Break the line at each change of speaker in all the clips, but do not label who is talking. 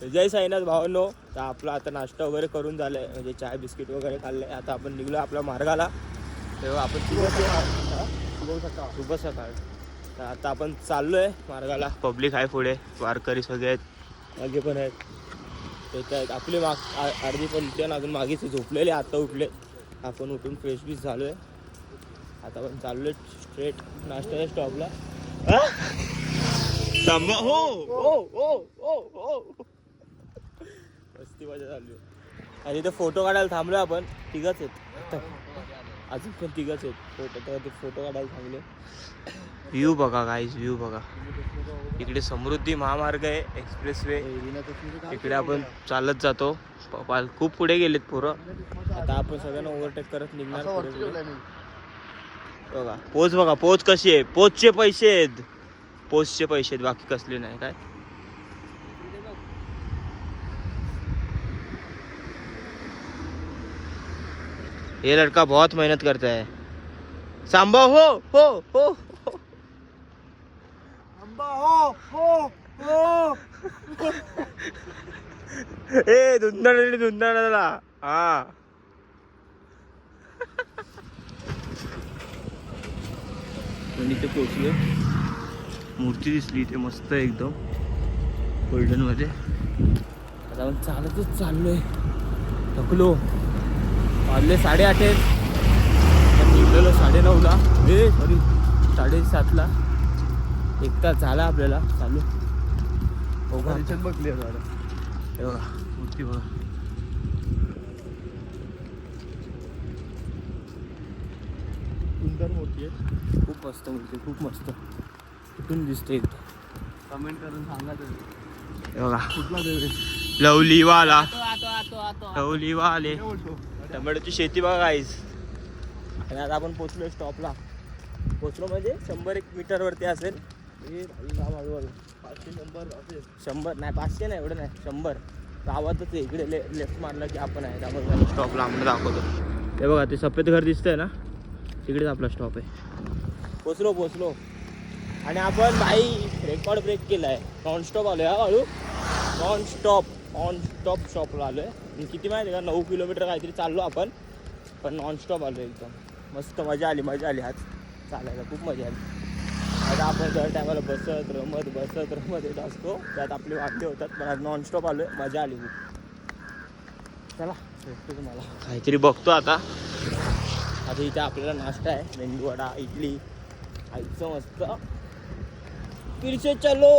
जय साईनाथ भावांनो. तर आपला आता नाश्ता वगैरे करून झालाय, म्हणजे चाय बिस्किट वगैरे खाल्लंय. आता आपण निघलो आपल्या मार्गाला. तेव्हा आपण शुभ सकाळ. तर आता आपण चाललोय मार्गाला. पब्लिक आहे पुढे, वारकरी सगळे आहेत, मागे पण आहेत. त्याच्या आहेत आपले अर्धी पण अजून मागेच झोपलेले, आता उठले. आपण उठून फ्रेश बीस झालोय. आता आपण चाललोय स्ट्रेट नाश्त्याच्या स्टॉपला. हो हो हो हो हो मस्ती मजा चालू आहे. आणि इथे फोटो काढायला थांबलो आपण. तिघच आहेत अजून पण, तिघच आहेत. फोटो काढायला थांबले. व्ह्यू बघा गाईज, व्ह्यू बघा. इकडे समृद्धी महामार्ग आहे, एक्सप्रेस वे. इकडे आपण चालत जातो. खूप पुढे गेलेत पोरं. आता आपण सगळ्यांना ओव्हरटेक करत निघणार बघा. पोच बघा, पोच कशी आहे. पोचचे पैसे आहेत, पोचचे पैसे आहेत, बाकी कसले नाही. काय ये लड़का बहुत मेहनत करता है. सांबा हो हो हो ए धुंदणा हा. इथे पोचलो. मूर्ती दिसली इथे मस्त एकदम गोल्डन मध्ये. आता आपण चालतच चाललोय. थकलो. वाजले 8:30 आहेत. निघलेलो 9:30ला. सॉरी 7:30ला. 1 तास झाला आपल्याला चालू. बघली बघा मूर्ती बघा. सुंदर मूर्ती आहे, खूप मस्त मूर्ती, खूप मस्त. कुठून दिसते एकदम. कमेंट करून सांगा तुम्ही. बघा कुठला देव. लवलीवाला. लवलीवाले. टोमॅटोची शेती बघा गाईज. आणि आता आपण पोचलो स्टॉपला. पोचलो म्हणजे 100-1 मीटरवरती असेल. 500 नंबर असेल. 100 नाही, 500 नाही, एवढं नाही, 100. गावातच आहे. इकडे लेफ्ट मारला की आपण आहे. त्यामुळे स्टॉपला आम्हाला दाखवतो. ते बघा, ते सफेद घर दिसतंय ना, तिकडेच आपला स्टॉप आहे. पोचलो. आणि आपण भाई रेकॉर्ड ब्रेक केला आहे. नॉनस्टॉप आलो आहे. हळू नॉनस्टॉप शॉपला आलो आहे. किती माहिती आहे का, 9 किलोमीटर काहीतरी चाललो आपण, पण नॉनस्टॉप आलो एकदम मस्त. मजा आली आज चालायला, खूप मजा आली. आता आपण दर टायमाला बसत रमत येत असतो, त्यात आपले वाक्य होतात. पण आज नॉनस्टॉप आलो आहे, मजा आली खूप. चला भेटतो तुम्हाला काहीतरी बघतो आता इथे आपल्याला नाश्ता आहे. मेंदूवडा, इडली खायचं मस्त. फिर से चलो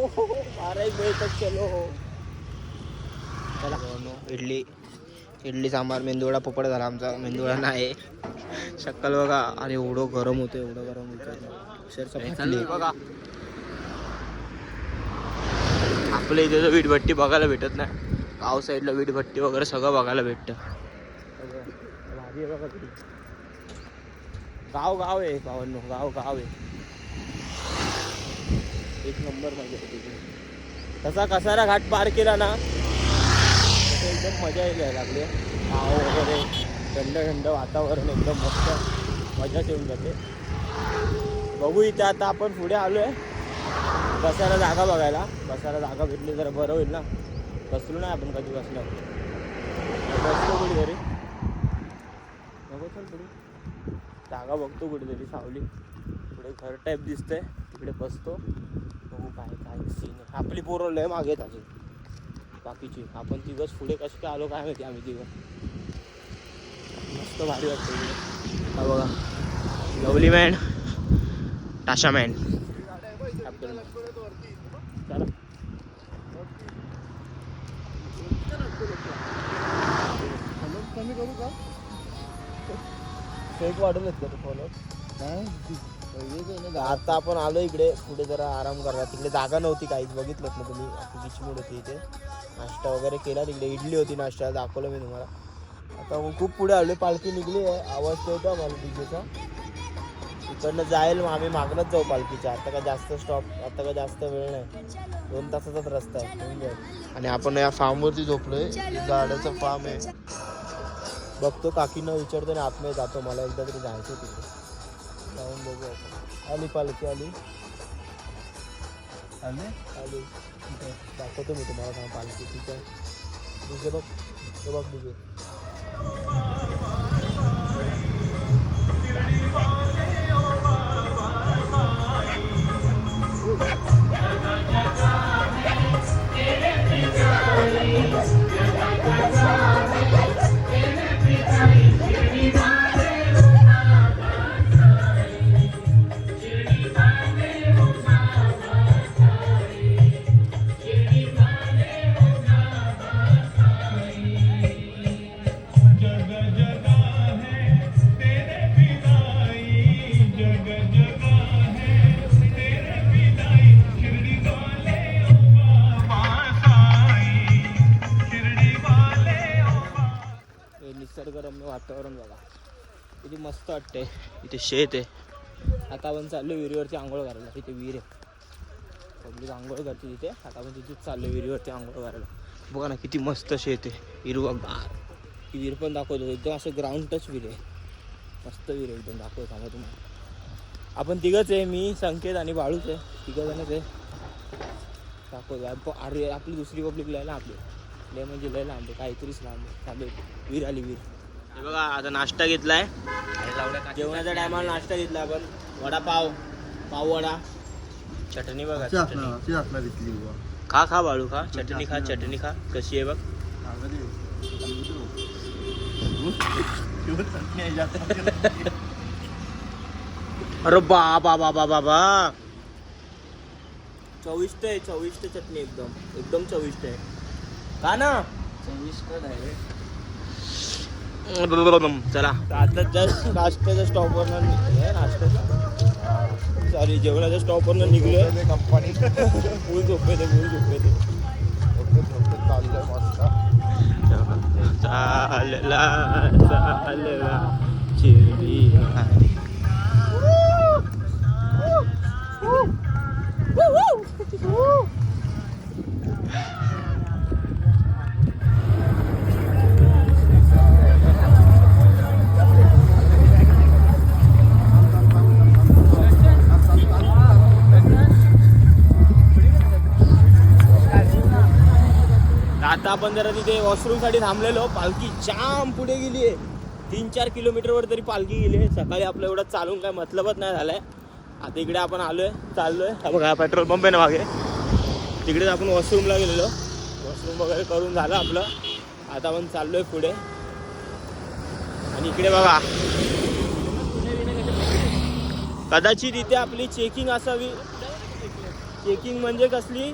12 बजे तक चलो. चला इडली सांबार. मेंदूवडा पोपट झाला आमचा. मेंदूवडा नाही, शक्कल बघा. आणि एवढं गरम होतं बघा. आपल्या इथे तर वीटभट्टी बघायला भेटत नाही. गाव साईडला वीटभट्टी वगैरे सगळं बघायला भेटतं. गाव आहे भावांनो, गाव आहे. एक नंबर मजा येते. तसा कसारा घाट पार केला ना, तसं एकदम मजा यायला लागली. गाव वगैरे, थंड वातावरण एकदम मस्त, मजा येऊन जाते. बघू इथे आता आपण पुढे आलो आहे बसायला जागा बघायला. बसायला जागा भेटली जरा बरं होईल ना. बसलो नाही आपण कधी. बसलो कुठेतरी. नको चल पुढे जागा बघतो कुठेतरी सावली. पुढे घर टाईप दिसतंय, तिकडे बसतो. बघू काय सीन आहे. आपली पोरं लय मागे आहेत अजून बाकीची. आपण तिघच पुढे कशी काय आलो काय माहिती. आम्ही तिघं मस्त भारी वाटतं इकडे. हा बघा, लवली मॅन, टाशा मॅन. चला कमी करू का? शेक वाढवलेत का ते फॉलो? आता आपण आलो इकडे पुढे जरा आराम करा. तिकडे जागा नव्हती काहीच, बघितलं ना तुम्ही. गिचमूड होती इथे. नाश्ता वगैरे केला तिकडे. इडली होती नाश्ता, दाखवलं मी तुम्हाला. आता खूप पुढे आलो. पालखी निघली आहे, आवाज येतो मला डीजेचा. इकडनं जाईल मग आम्ही मागणंच जाऊ पालखीच्या. आता काय जास्त वेळ नाही, 2 तासाचाच रस्ता आहे. आणि आपण या फार्मवरती झोपलोय. झाडाचं फार्म आहे. बघतो काकींना विचारतो आणि आतमध्ये जातो. मला एकदा तरी जायचं तिथे, जाऊन बघू आपण. आली पालखी आली. आले दाखवतो मी तुम्हाला का पालखी. ठीक आहे तुझे बघ तो बघ तुझे निसर्गरम्य वातावरण बघा किती मस्त वाटतंय. इथे शेत आहे. आता आपण चाललो विहिरीवरती आंघोळ करायला. तिथे विहीर आहे. पब्लिक आंघोळ करते तिथे. आता आपण तिथेच चाललो विहिरीवरती आंघोळ करायला. बघा ना किती मस्त शेत आहे. हिरवागार. ही विहीर पण दाखवतो. एकदम असं ग्राउंड टच विहीर आहे. मस्त विहीर आहे एकदम. दाखवतो सांगा तुम्हाला. आपण तिघंच आहे. मी संकेत आणि बाळूच आहे. तिघं जणच आहे. दाखवतो. अरे आपली दुसरी पब्लिक लय लांब आहे. लय म्हणजे लय लांब आहे. काहीतरीच लांब आहे. चालू विहीर आली विहीर. हे बघा आता नाश्ता घेतलाय. जेवणाच्या टायमाला नाश्ता घेतला आपण. वडापाव पाववडा चटणी बघा. खा खा बाळू खा. चटणी खा चटणी खा. कशी आहे बघ. अरे बाबा बाबा बाबा चविष्ट आहे. चविष्ट चटणी एकदम एकदम चविष्ट आहे. का ना चविष्ट आहे. चला आता जस्ट नाश्त्याच्या स्टॉपवरनं नाश्त्याचा सॉरी जेवणाच्या स्टॉपवरनं निघलोय. कंपनी फुल झोपेते फुल झोपेते. चालला चालला चिरडी आता आपण जरा तिथे वॉशरूमसाठी थांबलेलो. पालखी जाम पुढे गेली आहे. 3-4 किलोमीटरवर तरी पालखी गेली आहे. सकाळी आपलं एवढं चालून काय मतलबच नाही झालाय. आता इकडे आपण आलोय चाललोय. बघा पेट्रोल पंप आहे ना मागे. तिकडेच आपण वॉशरूमला गेलेलो. वॉशरूम वगैरे करून झालं आपलं. आता आपण चाललोय पुढे. आणि इकडे बघा कदाचित इथे आपली चेकिंग असावी. चेकिंग म्हणजे कसली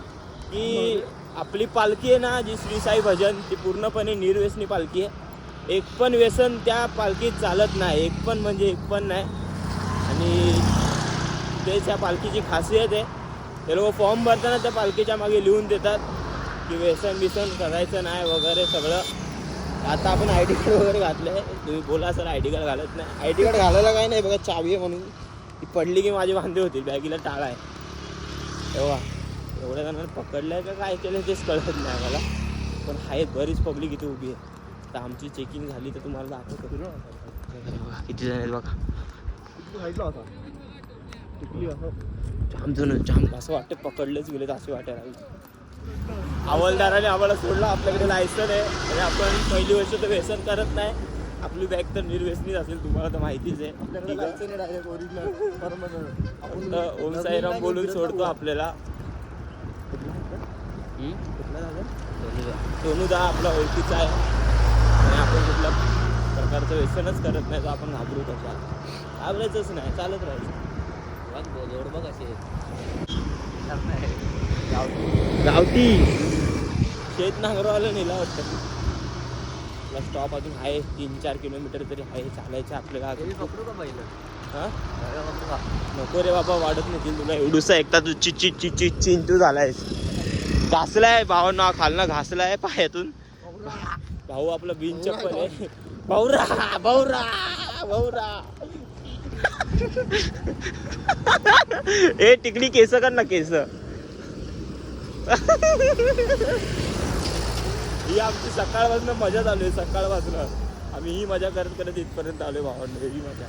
की आपली पालखी आहे ना जी श्री साई भजन ती पूर्णपणे निर्व्यसनी पालखी आहे. एक पण व्यसन त्या पालखीत चालत नाही. एक पण म्हणजे एक पण नाही. आणि तेच त्या पालखीची खासियत आहे. ते लोक फॉर्म भरताना त्या पालखीच्या मागे लिहून देतात की व्यसन बिसन करायचं नाही वगैरे सगळं. आता आपण आय डी कार्ड वगैरे घातलं आहे. तुम्ही बोला सर आय डी कार्ड घालत नाही. आय डी कार्ड घालायला काय नाही बघा चावी आहे म्हणून. ती पडली की माझी वांदे होतील. बॅगीला टाळा आहे तेव्हा. एवढ्या जणांना पकडलं आहे का काय केलं तेच कळत नाही मला. पण आहेत बरीच पब्लिक इथे उभी आहे. तर आमची चेकिंग झाली तर तुम्हाला दाखवतो. किती जण आहेत बघा. जाम जण जाम असं वाटतं पकडलेच गेलेत असे वाटायला. हवालदाराने आम्हाला सोडलं. आपल्याकडे लायसन आहे आणि आपण पहिली वर्ष तर व्यसन करत नाही. आपली बॅग तर निर्व्यसनीच असेल तुम्हाला तर माहितीच आहे. ओम साईराम बोलून सोडतो आपल्याला. सोनूदा आपला ओळखीचा आहे आणि आपण कुठल्या प्रकारचं व्यसनच करत नाही तर आपण घाबरू कशा. घाबरायचंच नाही चालत राहायचं. जोड बघ असे गावठी शेत नांगरवाला नेला वाटतं. आपला स्टॉप अजून आहे 3-4 किलोमीटर तरी आहे चालायचं आपल्याला. हां नको रे बाबा वाढत नाही तुला. एवढूसा एकटा तू चिंटू झालाय. घासलाय भावांना खालना घासलाय पायातून. भाऊ आपला बिन चप्पल आहे. भाऊरा भाऊरा भाऊरा. ए तिकडी केस कर ना केस. ही आमची सकाळपासून मजा चालू आहे. सकाळपासून आम्ही ही मजा करत करत इथपर्यंत आलोय भावांना. ही मजा.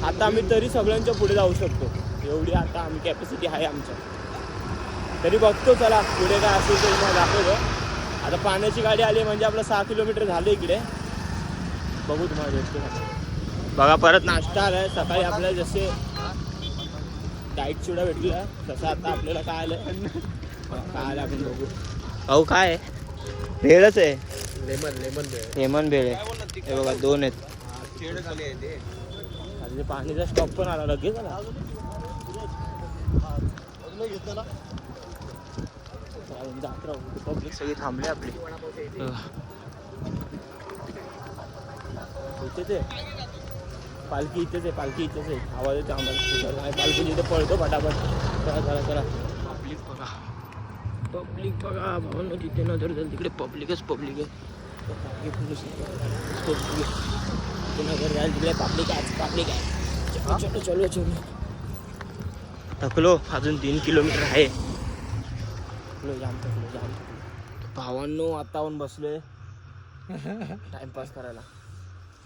आता आम्ही तरी सगळ्यांच्या पुढे जाऊ शकतो एवढी आता आम्ही कॅपॅसिटी आहे आमच्या. तरी बघतो चला पुढे काय असेल ते तुम्हाला दाखवतो. आता पाण्याची गाडी आली म्हणजे आपलं 6 किलोमीटर झालं इकडे. बघू तुम्हाला भेटतो. बघा परत नाश्ता आलाय. सकाळी आपल्याला जसे डाईट चिवडा भेटला तसं आता आपल्याला काय आलं काय आलं आपण बघू. अहो काय भेळच आहे. लेमन भेळ आहे. हे बघा 2 आहेत. अरे पाणीचा स्टॉप पण आला लगेच आला. पब्लिक सगळी थांबली आपली. इथेच आहे पालखी. इथेच आहे पालखी. इथेच आहे. आवाज येतो आम्हाला. पालखी जिथे पळतो फटाफट. चला चला चला. पब्लिक बघा. पब्लिक बघा भावना जिथे नजर जाईल तिकडे पब्लिकच पब्लिक आहे. नजर जाईल तिकडे पब्लिक आहे. चलो चलो चलो. थकलो. अजून 3 किलोमीटर आहे. जाम भावांनो आताहून बसलोय टाइमपास करायला.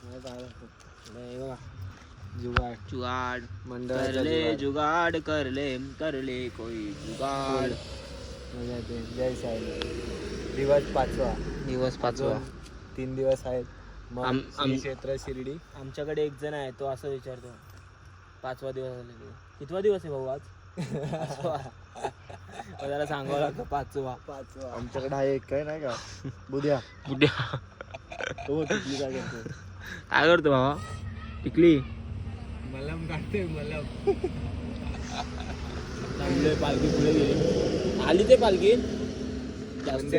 नाही बघा जुगाड करले जुगाड करले कोई जुगाड.
जय साई. दिवस 5वा. 3 दिवस आहेत. क्षेत्र शिर्डी.
आमच्याकडे एक जण आहे तो असं विचारतो 5वा दिवस झाला. कितवा दिवस आहे भाऊ आज? त्याला सांगावं लागतं 5वा.
आमच्याकडे आहे एक काय नाही का बुद्या. तो टिकली काय करतो.
काय करतो भावा? टिकली
मलम काढते मलम.
चांगले पालखी पुढे गेली. आली ते पालखी जास्त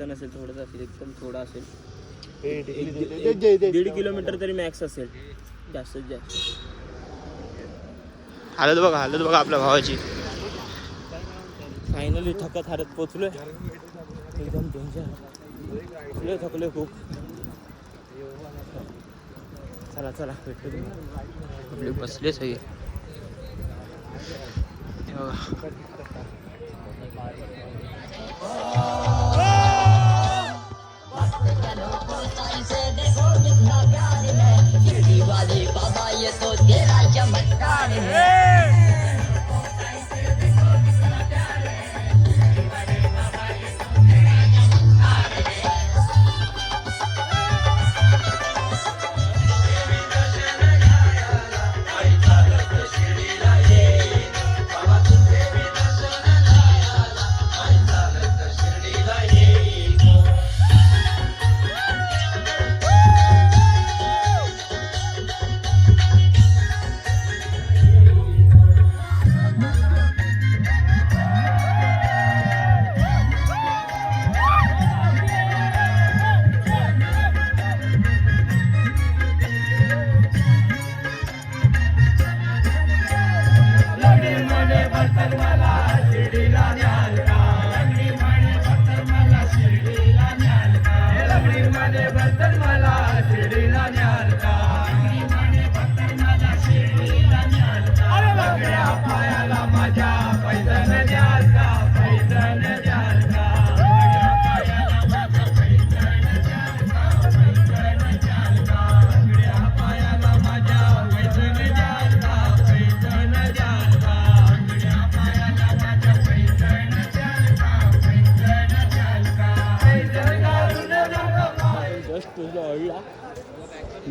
नसेल थोडंच असेल. एकदम थोडा असेल. 1.5 किलोमीटर तरी मॅक्स असेल जास्तीत जास्त. हालत बघा आपल्या भावाची. फायनली थकत हारत पोचलोय. एकदम डेंजर. थकलोय खूप. चला चला भेटतो. बसले सगळे. बाबा ये तो तेरा चमत्कार है.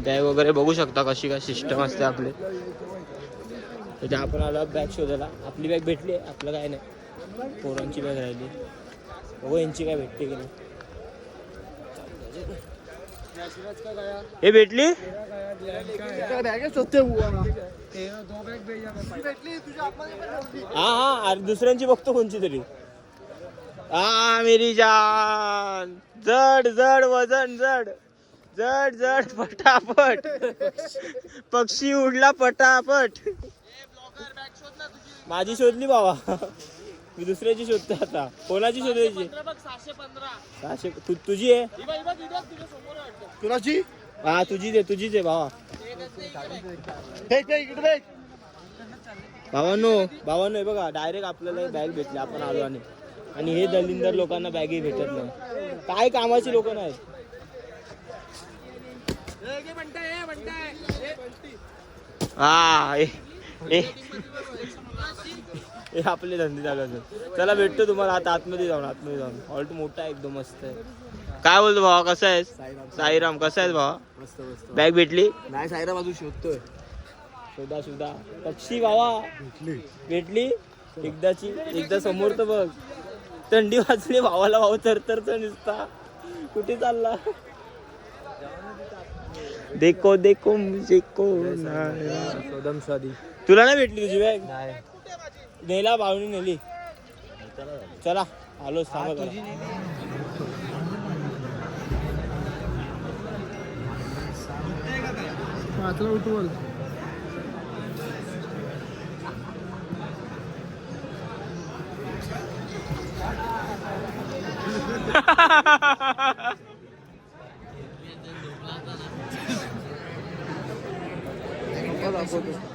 बॅग वगैरे बघू शकता कशी काय सिस्टम असते आपली. त्याच्या आपण आला बॅग शोधायला. आपली बॅग भेटली. आपलं काय नाही. पोरांची बॅग राहिली. बघू यांची काय भेटते की नाही. हे भेटली. हा अरे दुसऱ्यांची बघतो कोणची तरी. मेरी जान. जड जड वजन जड जड जड पटापट. पक्षी उडला पटापट. माझी शोधली बाबा. मी दुसऱ्याची शोधतो आता. कोणाची शोधायची? 615. तुझी आहे
कुणाची?
हा तुझीच आहे भावा. भावांनो हे बघा डायरेक्ट आपल्याला बॅग भेटली. आपण आलो आणि हे दलिंदर लोकांना बॅगही भेटत नाही. काय कामाची लोक नाहीत. हा हे आपले धंदे चालू असतात. चला भेटतो तुम्हाला आता आतमध्ये जाऊन हॉल्ट मोठा आहे एकदम मस्त आहे. काय बोलतो भावा, कसा आहेस? साईराम कसा आहेस भावा?
मस्त मस्त.
बॅग भेटली?
नाही साईराम अजून शोधतोय.
शोधा पक्षी भावा भेटली एकदा समोर तर बघ. थंडी वाजली भावाला, भाऊ तर नुसता कुठे चालला. देखो देखो मुझे को
शोधम स्वादी.
तुला नाही भेटली तुझी बॅग?
नाही
नेला भावनी नेली. चला आलो सांगा.
दाखवतो.